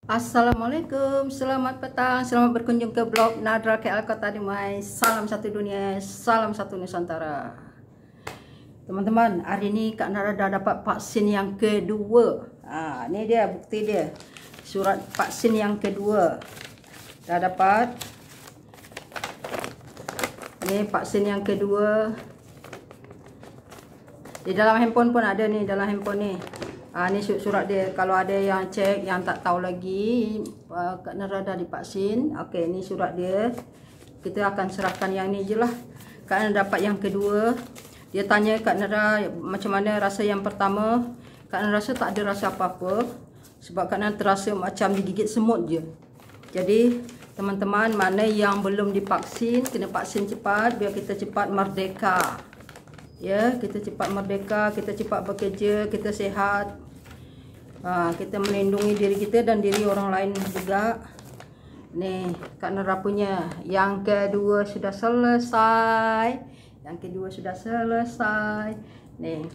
Assalamualaikum, selamat petang, selamat berkunjung ke blog Nadra KL Kota Dumai. Salam satu dunia, salam satu Nusantara. Teman-teman, hari ini Kak Nara dah dapat vaksin yang kedua. Ni dia bukti dia. Surat vaksin yang kedua. Dah dapat. Ni vaksin yang kedua. Di dalam handphone pun ada ni, dalam handphone ni. Ni surat dia. Kalau ada yang cek, yang tak tahu lagi, Kak Nara dah divaksin. Okey, ni surat dia. Kita akan serahkan yang ni je lah. Kak Nara dapat yang kedua. Dia tanya Kak Nara macam mana rasa yang pertama. Kak Nara rasa tak ada rasa apa-apa. Sebab Kak Nara terasa macam digigit semut je. Jadi, teman-teman, mana yang belum divaksin, kena vaksin cepat biar kita cepat merdeka. Ya, kita cepat merdeka, kita cepat bekerja, kita sihat. Kita melindungi diri kita dan diri orang lain juga. Nih, Kak Nara punya yang kedua sudah selesai. Yang kedua sudah selesai. Nih,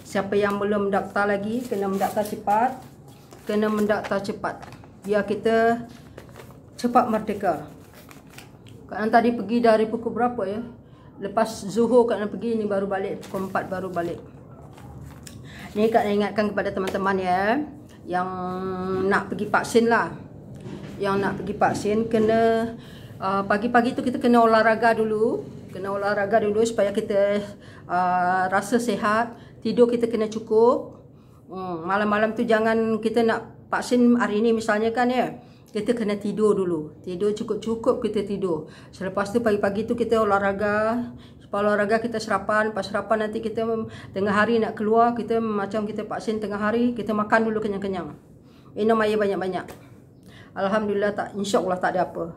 siapa yang belum daftar lagi, kena mendaftar cepat. Kena mendaftar cepat. Biar kita cepat merdeka. Kak Nara tadi pergi dari pukul berapa ya? Lepas Zuhur Kak Nara pergi, ni baru balik, pukul 4 baru balik. Ni Kak Nara ingatkan kepada teman-teman ya, yang nak pergi vaksin lah. Yang nak pergi vaksin, kena pagi-pagi tu kita kena olahraga dulu. Kena olahraga dulu supaya kita rasa sihat. Tidur kita kena cukup. Malam-malam tu jangan kita nak vaksin hari ni misalnya kan ya. Kita kena tidur dulu. Tidur cukup-cukup kita tidur. Selepas tu pagi-pagi tu kita olahraga. Lepas olahraga kita sarapan. Lepas sarapan nanti kita tengah hari nak keluar. Kita macam kita vaksin tengah hari. Kita makan dulu kenyang-kenyang. Minum air banyak-banyak. Alhamdulillah tak, insya-Allah tak ada apa.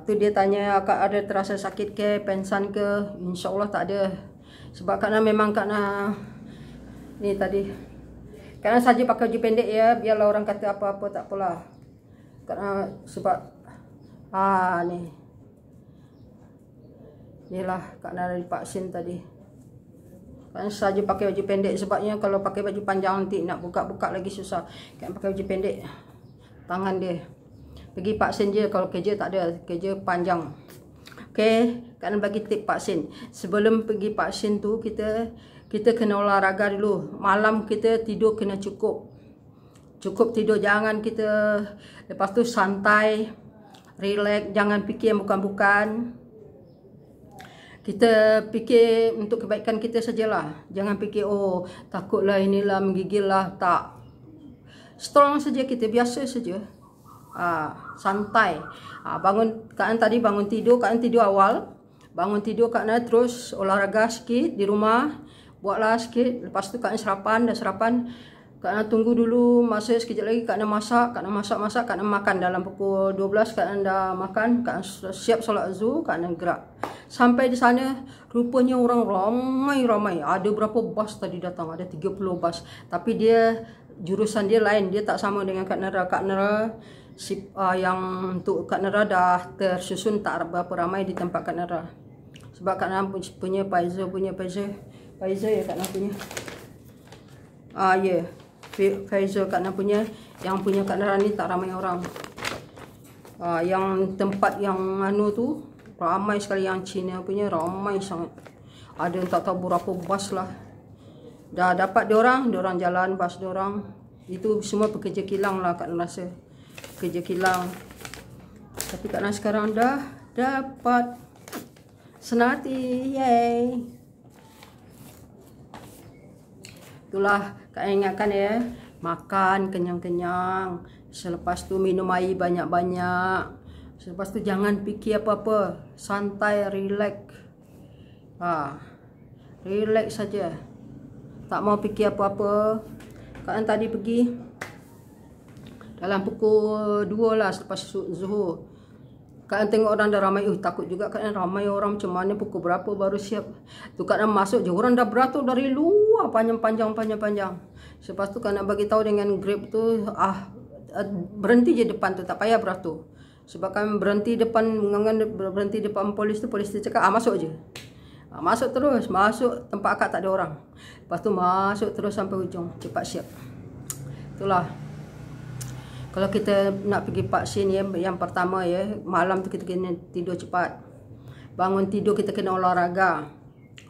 Tu dia tanya Kak ada terasa sakit ke, pensan ke? Insya-Allah tak ada. Sebab Kak Nara memang Kak Nara ni tadi. Kak Nara saja pakai baju pendek ya, biarlah orang kata apa-apa tak apalah. Karena sebab ni. Inilah Kak Nara divaksin tadi. Kan saja pakai baju pendek sebabnya kalau pakai baju panjang nanti nak buka-buka lagi susah. Kan pakai baju pendek. Tangan dia. Pergi vaksin je, kalau kerja tak ada, kerja panjang. Okey, Kak Nara bagi tip vaksin. Sebelum pergi vaksin tu kita kena olahraga dulu. Malam kita tidur kena cukup. Cukup tidur, jangan kita lepas tu santai, relax, jangan fikir yang bukan-bukan. Kita fikir untuk kebaikan kita sajalah. Jangan fikir oh takutlah inilah menggigil lah, tak. Strong saja kita, biasa saja. Santai. Bangun, Kak Nara tadi bangun tidur, Kak Nara tidur awal. Bangun tidur Kak Nara terus olahraga sikit di rumah. Buatlah sikit, lepas tu Kak Nara sarapan, dah sarapan. Kak Nara tunggu dulu, masa sekejap lagi Kak Nara masak, Kak Nara masak-masak, Kak Nara makan. Dalam pukul 12 Kak Nara dah makan, Kak Nara siap solat zuhur, Kak Nara gerak. Sampai di sana, rupanya orang ramai-ramai. Ada berapa bas tadi datang, ada 30 bas. Tapi dia, jurusan dia lain, dia tak sama dengan Kak Nara. Kak Nara, yang untuk Kak Nara dah tersusun tak berapa ramai di tempat Kak Nara. Sebab Kak Nara punya Pfizer ya Kak Nara punya. Ya. Pfizer Kak Nara punya, yang punya Kak Nara ni tak ramai orang. Yang tempat yang tu ramai sekali, yang Cina punya ramai sangat. Ada yang tak tahu berapa bas lah. Dah dapat diorang jalan bas diorang. Itu semua pekerja kilang lah Kak Nara rasa. Pekerja kilang. Tapi Kak Nara sekarang dah dapat. Senang hati, yay. Itulah Kak ingatkan ya, makan kenyang-kenyang. Selepas tu minum air banyak-banyak. Selepas tu jangan fikir apa-apa, santai, relax. Relax saja. Tak mau fikir apa-apa. Kak Nara tadi pergi dalam pukul 2 lah selepas zuhur. Kak Nara tengok orang dah ramai. Takut juga Kak Nara, ramai orang macam mana, pukul berapa baru siap. Tu Kak Nara masuk je, orang dah beratur dari luar, panjang-panjang. Lepas tu Kak Nara bagi tahu dengan Grab tu, berhenti je depan tu, tak payah beratur. Sebab kan berhenti depan polis tu, polis tu cakap masuk je. Masuk terus, masuk tempat akak tak ada orang. Lepas tu masuk terus sampai hujung, cepat siap. Itulah. Kalau kita nak pergi vaksin ya, yang pertama ya, malam tu kita kena tidur cepat. Bangun tidur kita kena olahraga.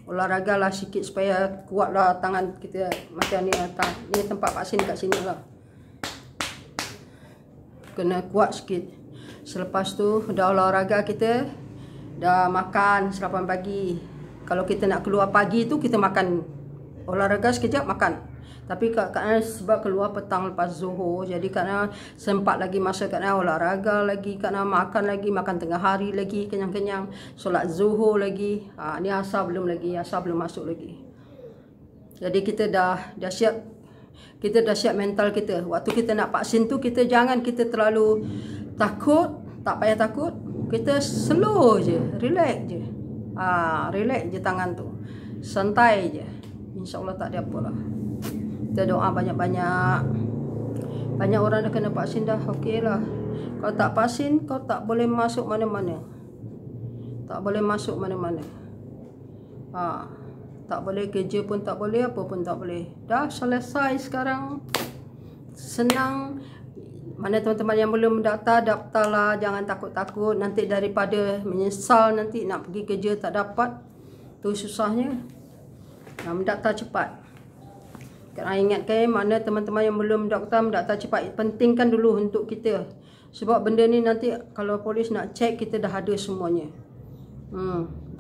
Olahraga lah sikit supaya kuatlah tangan kita macam ni. Ni tempat vaksin kat sini lah. Kena kuat sikit. Selepas tu dah olahraga kita, dah makan sarapan pagi. Kalau kita nak keluar pagi tu kita makan, olahraga sekejap makan. Tapi kerana sebab keluar petang lepas Zuhur, jadi kerana sempat lagi masa kerana olahraga lagi, kerana makan lagi, makan tengah hari lagi, kenyang-kenyang, solat Zuhur lagi. Ni asar belum lagi, asar belum masuk lagi. Jadi kita dah siap, kita dah siap mental kita. Waktu kita nak vaksin tu, kita jangan kita terlalu takut, tak payah takut. Kita slow je, relax je. Relax je tangan tu. Santai je. InsyaAllah tak ada apa lah. Kita doa banyak-banyak. Banyak orang dah kena vaksin dah, okey lah. Kalau tak vaksin, kau tak boleh masuk mana-mana. Tak boleh masuk mana-mana. Tak boleh kerja pun tak boleh, apa pun tak boleh. Dah selesai sekarang. Senang. Mana teman-teman yang belum mendaftar, daftarlah. Jangan takut-takut. Nanti daripada menyesal nanti nak pergi kerja tak dapat. Tu susahnya. Mendaftar cepat. Kerana ingatkan mana teman-teman yang belum mendaftar cepat. Pentingkan dulu untuk kita. Sebab benda ni nanti kalau polis nak cek, kita dah ada semuanya.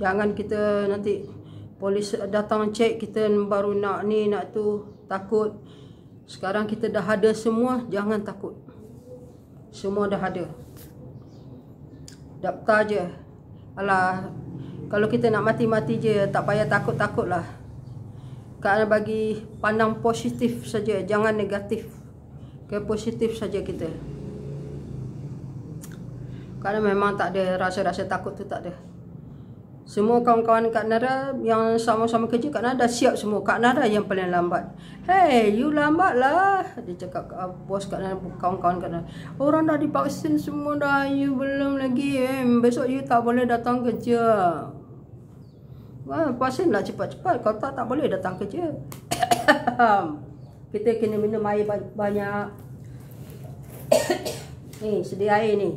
Jangan kita nanti polis datang cek, kita baru nak ni, nak tu, takut. Sekarang kita dah ada semua, jangan takut. Semua dah ada. Daftar je. Alah, kalau kita nak mati-mati je, tak payah takut-takut lah. Kerana bagi pandang positif saja, jangan negatif. Ke positif saja kita. Kerana memang tak ada rasa-rasa takut tu, tak ada. Semua kawan-kawan Kak Nara yang sama-sama kerja, Kak Nara dah siap semua. Kak Nara yang paling lambat. Hey, you lambat lah. Dia cakap bos Kak Nara, kawan-kawan Kak Nara. Orang dah divaksin semua dah, you belum lagi. Besok you tak boleh datang kerja. Vaksin lah cepat-cepat. Kalau tak boleh datang kerja. Kita kena minum air banyak. Ni, sedia air ni.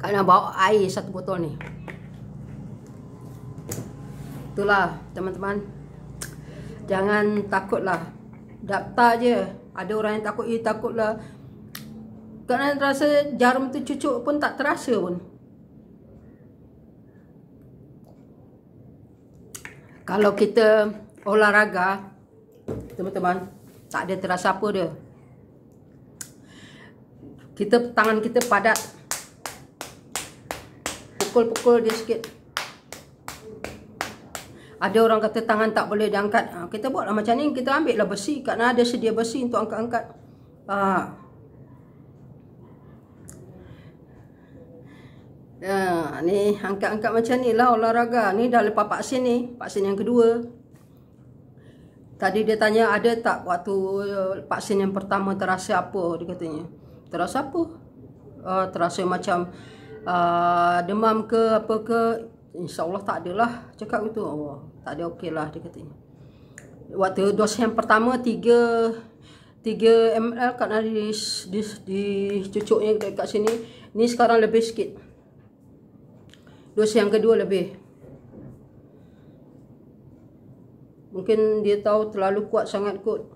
Kena bawa air 1 botol ni. Itulah teman-teman. Jangan takutlah. Daftar je. Ada orang yang takut, takutlah. Kerana rasa jarum tu cucuk pun tak terasa pun. Kalau kita olahraga, teman-teman, tak ada terasa apa dia. Tangan kita padat. Pukul-pukul dia sikit. Ada orang kata tangan tak boleh diangkat. Kita buatlah macam ni. Kita ambil lah besi. Kerana ada sedia besi untuk angkat-angkat. Ni angkat-angkat macam ni lah olahraga. Ni dah lepas vaksin ni. Vaksin yang kedua. Tadi dia tanya ada tak waktu vaksin yang pertama terasa apa. Dia katanya. Terasa apa? Terasa macam demam ke apa ke. InsyaAllah tak adalah. Cakap gitu. Tak ada, okey lah dia katanya. Waktu dos yang pertama 3 ml kerana dicucuknya dekat sini. Ni sekarang lebih sikit. Dos yang kedua lebih. Mungkin dia tahu terlalu kuat sangat kot.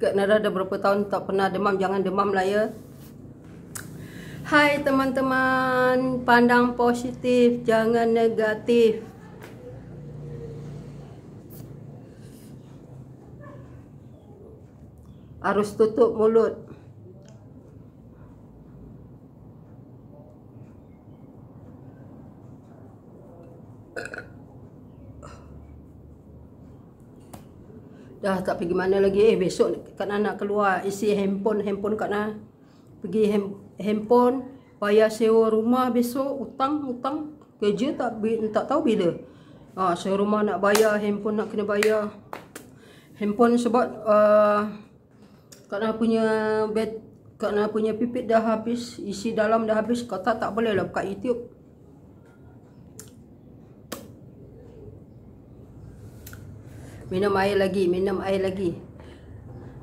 Kak Nara dah berapa tahun tak pernah demam. Jangan demam lah ya. Hai teman-teman. Pandang positif. Jangan negatif. Harus tutup mulut. Dah tak pergi mana lagi. Besok Kak Nara nak keluar isi handphone Kak Nara. Pergi handphone, bayar sewa rumah besok, hutang kerja tak tahu bila. Sewa rumah nak bayar, handphone nak kena bayar. Handphone sebab Kak Nara punya pipit dah habis, isi dalam dah habis. Kata tak boleh lah buka YouTube. Minum air lagi, minum air lagi.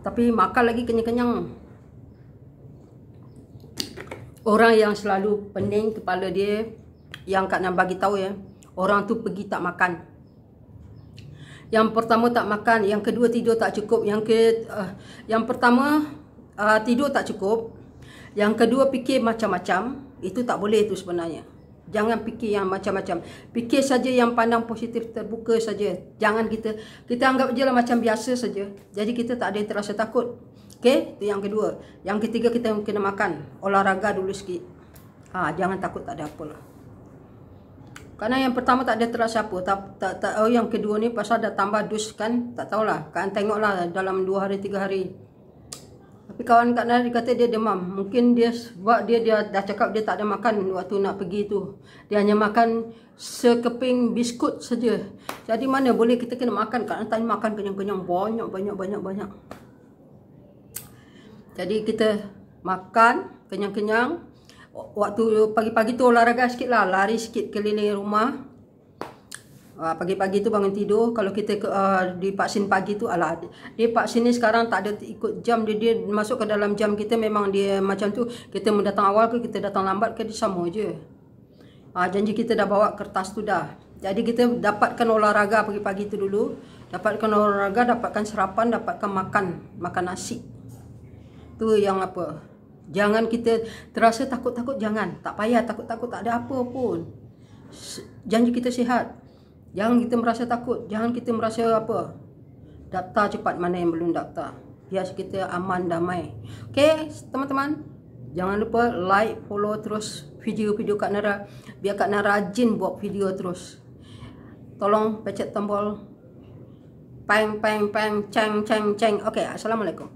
Tapi makan lagi kenyang-kenyang. Orang yang selalu pening kepala dia, yang Kak Nan bagi tahu ya, orang tu pergi tak makan. Yang pertama tak makan, yang kedua tidur tak cukup, yang pertama tidur tak cukup, yang kedua fikir macam-macam. Itu tak boleh tu sebenarnya. Jangan fikir yang macam-macam. Fikir saja yang pandang positif, terbuka saja. Jangan kita anggap je lah macam biasa saja. Jadi kita tak ada terasa takut. Okey, itu yang kedua. Yang ketiga, kita kena makan, olahraga dulu sikit. Jangan takut tak ada apa lah. Karena yang pertama tak ada terasa apa. Yang kedua ni pasal dah tambah dos kan, tak tahulah. Kan tengoklah dalam 2 hari 3 hari. Tapi kawan Kak Nan kata dia demam. Mungkin dia sebab dia dah cakap dia tak ada makan waktu nak pergi tu. Dia hanya makan sekeping biskut saja. Jadi mana boleh kita kena makan. Kak Nan tanya makan kenyang-kenyang, banyak. Jadi kita makan kenyang-kenyang. Waktu pagi-pagi tu olahraga sikit lah. Lari sikit keliling rumah. Pagi-pagi tu bangun tidur. Kalau kita di vaksin pagi tu, dia vaksin ni sekarang tak ada ikut jam. Dia masuk ke dalam jam kita. Memang dia macam tu. Kita mau datang awal ke, kita datang lambat ke, dia sama je. Janji kita dah bawa kertas tu dah. Jadi kita dapatkan olahraga pagi-pagi tu dulu. Dapatkan olahraga, dapatkan sarapan, dapatkan makan nasi. Tu yang apa. Jangan kita terasa takut-takut, jangan. Tak payah takut-takut, tak ada apa pun. Janji kita sihat. Jangan kita merasa takut, jangan kita merasa apa. Daftar cepat mana yang belum daftar. Biar kita aman, damai. Okey, teman-teman. Jangan lupa like, follow terus video-video Kak Nara. Biar Kak Nara rajin buat video terus. Tolong pencet tombol pang, ceng. Okey, assalamualaikum.